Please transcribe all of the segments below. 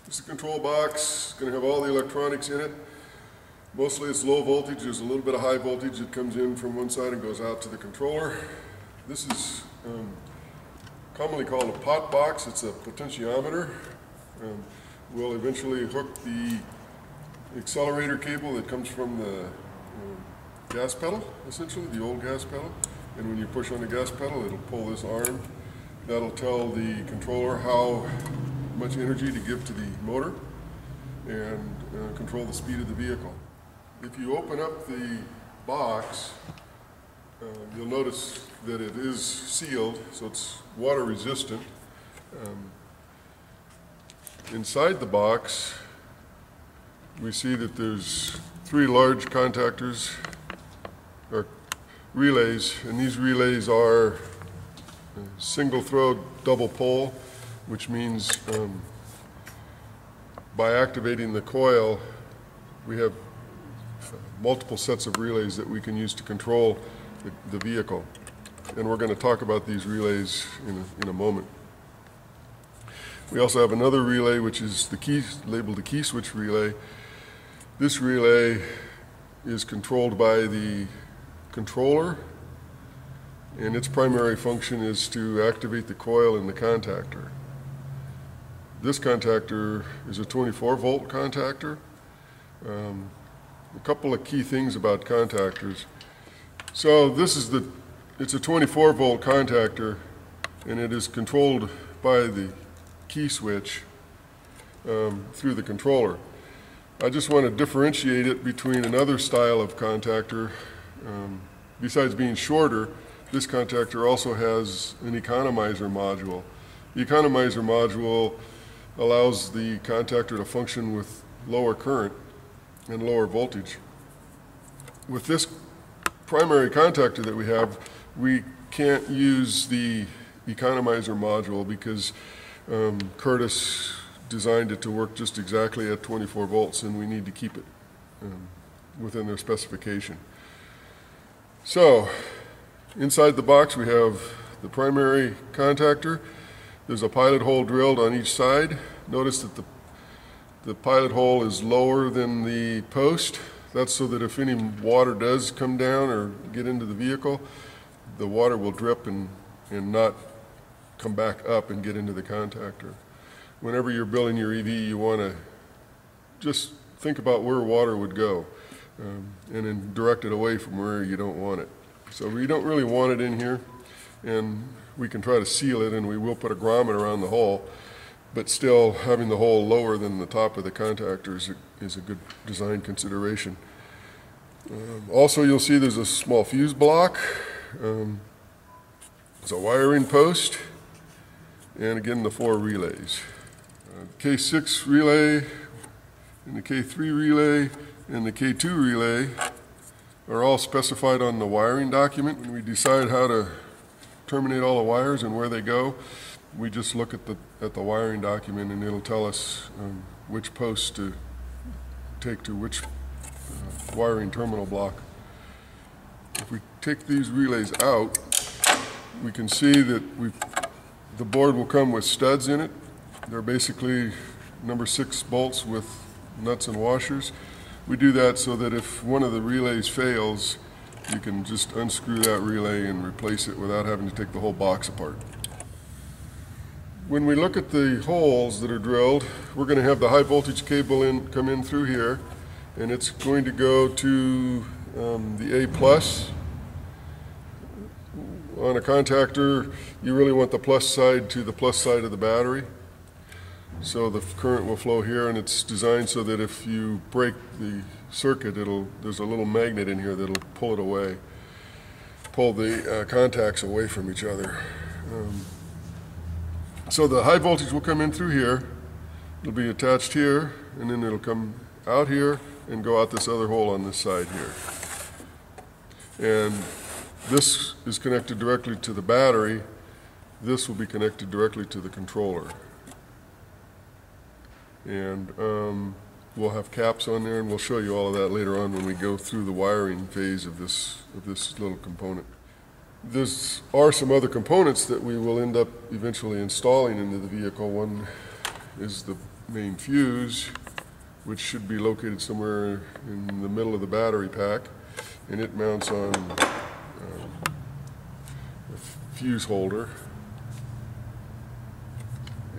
This is a control box. It's going to have all the electronics in it. Mostly it's low voltage. There's a little bit of high voltage that comes in from one side and goes out to the controller. This is commonly called a pot box. It's a potentiometer. We'll eventually hook the accelerator cable that comes from the gas pedal, essentially, the old gas pedal. And when you push on the gas pedal, it'll pull this arm. That'll tell the controller how much energy to give to the motor and control the speed of the vehicle. If you open up the box, you'll notice that it is sealed, so it's water resistant. Inside the box, we see that there's 3 large contactors, or relays, and these relays are single throw double pole, which means by activating the coil, we have multiple sets of relays that we can use to control the vehicle. And we're going to talk about these relays in a moment. We also have another relay, which is the key, labeled the key switch relay. This relay is controlled by the controller, and its primary function is to activate the coil in the contactor. This contactor is a 24-volt contactor. A couple of key things about contactors. So it's a 24-volt contactor, and it is controlled by the key switch through the controller. I just want to differentiate it between another style of contactor. Besides being shorter, this contactor also has an Economizer module. The Economizer module allows the contactor to function with lower current and lower voltage. With this primary contactor that we have, we can't use the Economizer module because Curtis designed it to work just exactly at 24 volts, and we need to keep it within their specification. So, inside the box we have the primary contactor. There's a pilot hole drilled on each side. Notice that the pilot hole is lower than the post. That's so that if any water does come down or get into the vehicle, the water will drip and not come back up and get into the contactor. Whenever you're building your EV, you want to just think about where water would go and then direct it away from where you don't want it. So we don't really want it in here, and we can try to seal it, and we will put a grommet around the hole, but still having the hole lower than the top of the contactor is a good design consideration. Also, you'll see there's a small fuse block. There's a wiring post, and again the 4 relays. K6 relay, and the K3 relay, and the K2 relay are all specified on the wiring document. When we decide how to terminate all the wires and where they go, we just look at the wiring document, and it'll tell us which post to take to which wiring terminal block. If we take these relays out, we can see that the board will come with studs in it. They're basically number 6 bolts with nuts and washers. We do that so that if one of the relays fails, you can just unscrew that relay and replace it without having to take the whole box apart. When we look at the holes that are drilled, we're going to have the high voltage cable come in through here, and it's going to go to the A+. On a contactor, you really want the plus side to the plus side of the battery. So the current will flow here, and it's designed so that if you break the circuit, there's a little magnet in here that'll pull it away, pull the contacts away from each other. So the high voltage will come in through here, it'll be attached here, and then it'll come out here and go out this other hole on this side here. And this is connected directly to the battery. This will be connected directly to the controller. And we'll have caps on there, and we'll show you all of that later on when we go through the wiring phase of this little component. There are some other components that we will end up eventually installing into the vehicle. One is the main fuse, which should be located somewhere in the middle of the battery pack, and it mounts on a fuse holder.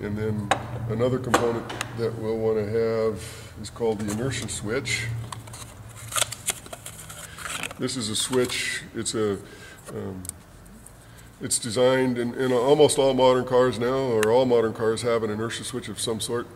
And then another component that we'll want to have is called the Inertia Switch. This is a switch. It's designed in almost all modern cars now, or all modern cars have an inertia switch of some sort.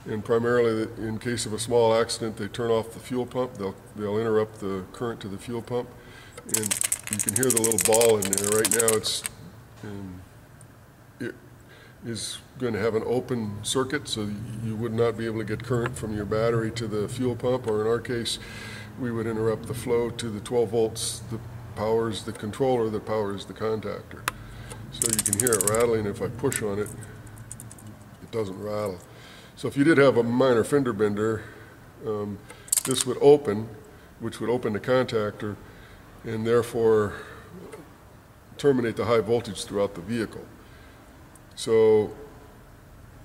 And primarily, in case of a small accident, they turn off the fuel pump. They'll interrupt the current to the fuel pump, and you can hear the little ball in there. Right now, it is going to have an open circuit, so you would not be able to get current from your battery to the fuel pump, or in our case, we would interrupt the flow to the 12 volts that powers the controller that powers the contactor. So you can hear it rattling. If I push on it, it doesn't rattle. So if you did have a minor fender bender, this would open, which would open the contactor and therefore terminate the high voltage throughout the vehicle. So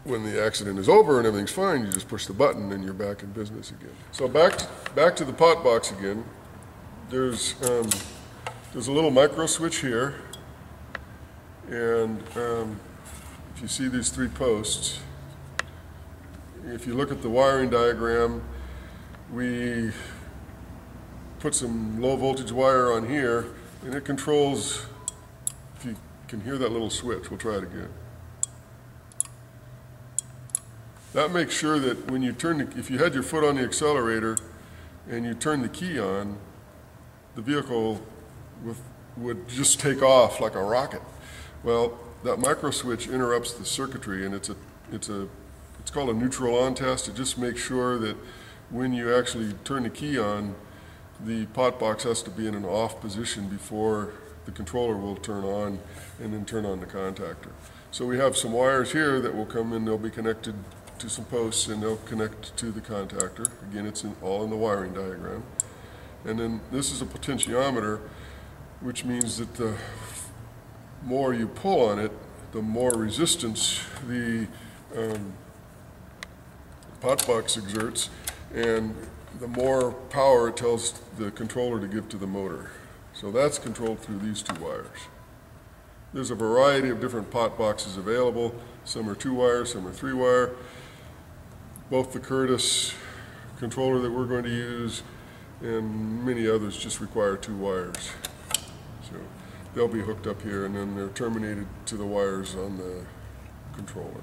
when the accident is over and everything's fine, you just push the button and you're back in business again. So back to the pot box again. There's a little micro switch here, and if you see these three posts, if you look at the wiring diagram, we put some low voltage wire on here, and it controls, if you can hear that little switch, we'll try it again. That makes sure that when you if you had your foot on the accelerator and you turn the key on, the vehicle would just take off like a rocket. Well, that micro switch interrupts the circuitry, and it's called a neutral on test. It just makes sure that when you actually turn the key on, the pot box has to be in an off position before the controller will turn on and then turn on the contactor. So we have some wires here that will come in. They'll be connected to some posts, and they'll connect to the contactor. Again, it's all in the wiring diagram. And then this is a potentiometer, which means that the more you pull on it, the more resistance the pot box exerts, and the more power it tells the controller to give to the motor. So that's controlled through these two wires. There's a variety of different pot boxes available. Some are 2-wire, some are 3-wire. Both the Curtis controller that we're going to use and many others just require 2 wires. So they'll be hooked up here, and then they're terminated to the wires on the controller.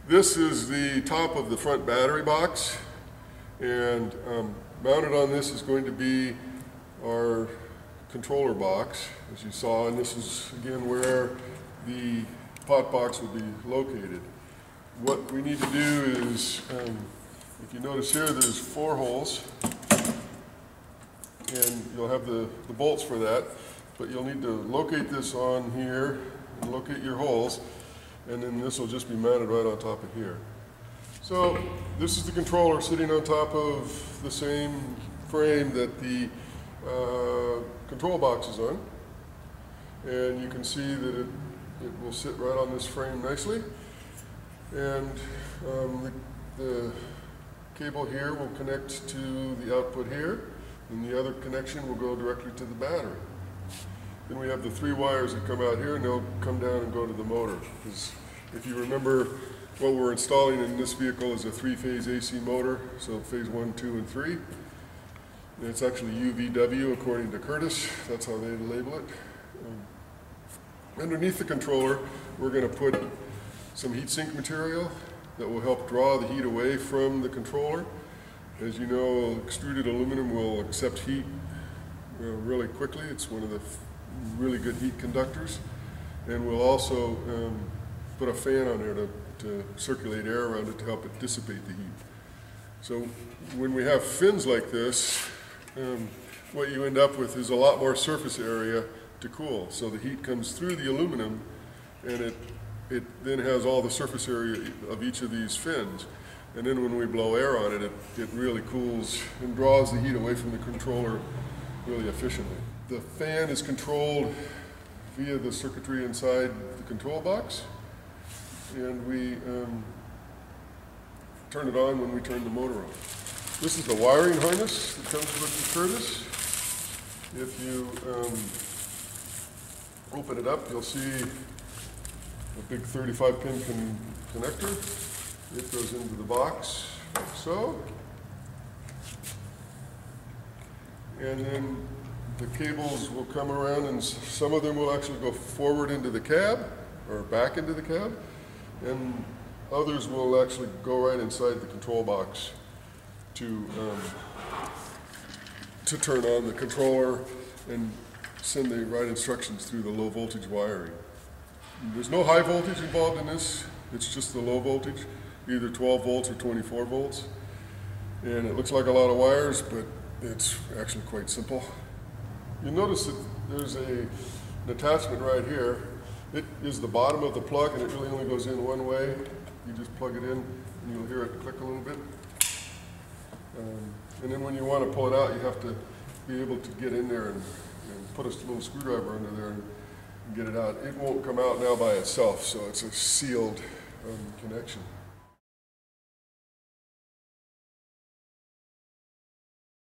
This is the top of the front battery box, and mounted on this is going to be our controller box, as you saw, and this is again where the pot box will be located. What we need to do is, if you notice here, there's 4 holes, and you'll have the bolts for that, but you'll need to locate this on here and locate your holes, and then this will just be mounted right on top of here. So this is the controller sitting on top of the same frame that the control box is on, and you can see that it will sit right on this frame nicely. And the cable here will connect to the output here, and the other connection will go directly to the battery. Then we have the 3 wires that come out here, and they'll come down and go to the motor. Because if you remember, what we're installing in this vehicle is a 3-phase AC motor, so phase 1, 2, and 3. And it's actually UVW according to Curtis. That's how they label it. Underneath the controller, we're going to put some heat sink material that will help draw the heat away from the controller. As you know, extruded aluminum will accept heat really quickly. It's one of the really good heat conductors. And we'll also put a fan on there to circulate air around it to help it dissipate the heat. So when we have fins like this, what you end up with is a lot more surface area to cool. So the heat comes through the aluminum, and it then has all the surface area of each of these fins. And then when we blow air on it, it really cools and draws the heat away from the controller really efficiently. The fan is controlled via the circuitry inside the control box. And we turn it on when we turn the motor on. This is the wiring harness that comes with the Curtis. If you open it up, you'll see a big 35-pin connector. It goes into the box like so. And then the cables will come around, and some of them will actually go forward into the cab or back into the cab, and others will actually go right inside the control box to turn on the controller and send the right instructions through the low voltage wiring. There's no high voltage involved in this. It's just the low voltage, either 12 volts or 24 volts. And it looks like a lot of wires, but it's actually quite simple. You notice that there's an attachment right here. It is the bottom of the plug, and it really only goes in one way. You just plug it in, and you'll hear it click a little bit. And then when you want to pull it out, you have to be able to get in there and put a little screwdriver under there and get it out. It won't come out now by itself, so it's a sealed connection.